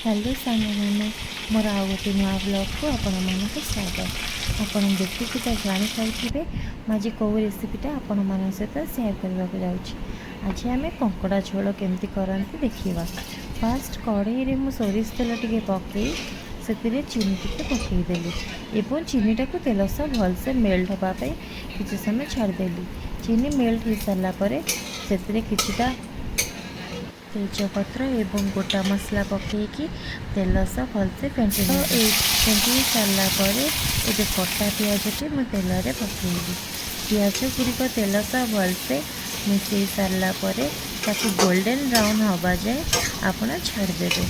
Hello सांग मैंने मोर आउ गोटे नुआ ब्लॉग को आपण मानक स्वागत। आपण देखिए तो जानीपारे आज कौ रेसिपीटा आपण मान सहित सेयार करने को जाऊँगी। आज आम कंकड़ा झोल केमती करती देखा। फास्ट कड़े मु सोरिष तेल टे पकई से चीनी टे पकईदेली और चीनीटा को तेल सह भलसे मेल्ट हाँपाई किसी समय छाड़देली। चीनी मेल्ट हो सारापर से किछिटा तेजपत्र एवं गोटा मसला पकईकि तेल सह भलसे फेंटी फेंटी सारापर ये कटा पियाजटी मुझे तेल में पकईली। पियाज गुड़िक तेल सह भलसे मिसई सारापर गोल्डन ब्राउन हवा जाए आपण छाड़देवे।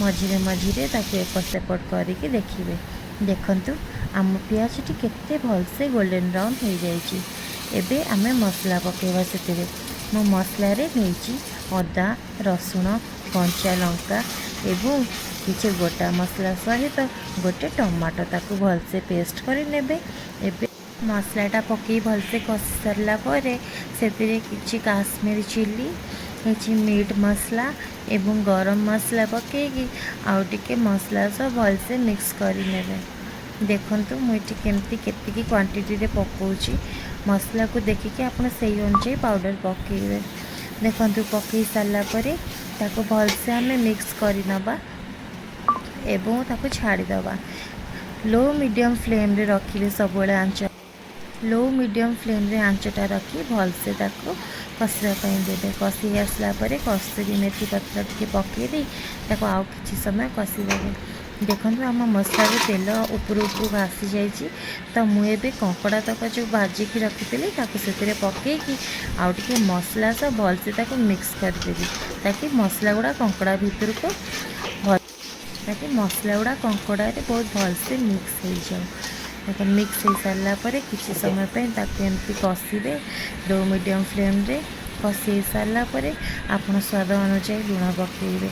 मझिरे मझिरे एपट सेपट करके देखिए। देखंतु आम पियाजटी केते भलसे गोल्डन ब्राउन हो जाइए। एबे आमे मसला पकेवा से मो मसला रे नहीं अदा रसुण कंचा लंका एवं किसी गोटा मसला सहित गोटे टमाटो ताकू भलसे पेस्ट कर नेबे। एबे मसलाटा पकई भलसे कषि सारा से किसी काश्मीरी चिली किसी मीट मसला एवं गरम मसला पकईकि आउ टिके मसला सब भलसे मिक्स कर नेबे। देखंतु मुझे केमती केतिकी क्वांटिटी रे पकाउची मसला को देखिए आप से अनुसार पाउडर पकईबे। देखंतु पकई सारापर ताको भलसे आमे मिक्स करनबा एवं ताको छाड़ीदबा। लो मीडियम फ्लेम रे रखिले सब आंच लो मीडियम फ्लेम रे आंचटा रखी भलसे ताको कषापी देते। कषि आसला कस्तूरी मेथी पत्र टे पकईदे ताको आउ किछि समय कषिदेवे। देखो आम मसला तेल ऊपर ऊपर भासी जाइए तो मुझे कंकड़ा तक जो भाजिकी रखी से पकईकि आउ टे मसला सब भलसे मिक्स करदेवी ताकि मसला गुड़ा कंकड़ा भीतर को ताकि मसला गुड़ा कंकड़ा बहुत भलसे मिक्स हो जाए। मिक्स हो सारापर किसी समय एमती कषिबे लो मीडियम फ्लेम रे कषि सारापर आप स्वाद अनुसार लुण पकईबे।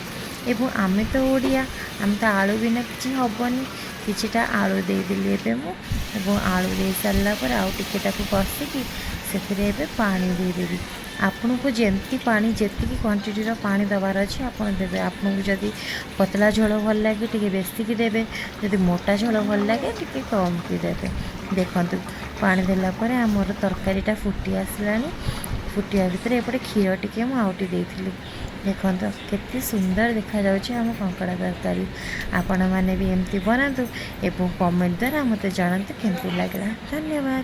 एवं आमे तो ओडिया आम तो आलू बिना किसी हेनी किछिटा आलू देदेली एवं आलू दे सारापर आउ टिके कषिकी से पानी देदेवी। आपन को जमती पानी जी क्वांटिटी पानी दबार अच्छे आपड़ देवे। आपन को जदि पतला झोल भल लगे टे बेसिकी देवे, जदि मोटा झोल भल लगे टे कम की देवे। देखंतु पानी देलापर आमर तरकारीटा फुटी आसलानी। फुटिया भितर एपटे क्षीर टिके आउटी देइथिली। देखंतु केते सुंदर देखा जाउछि आम कंकड़ा तरकारी। आपण माने भी एमती बनातु एवं कमेंट द्वारा मते जानतु केमती लागला। धन्यवाद।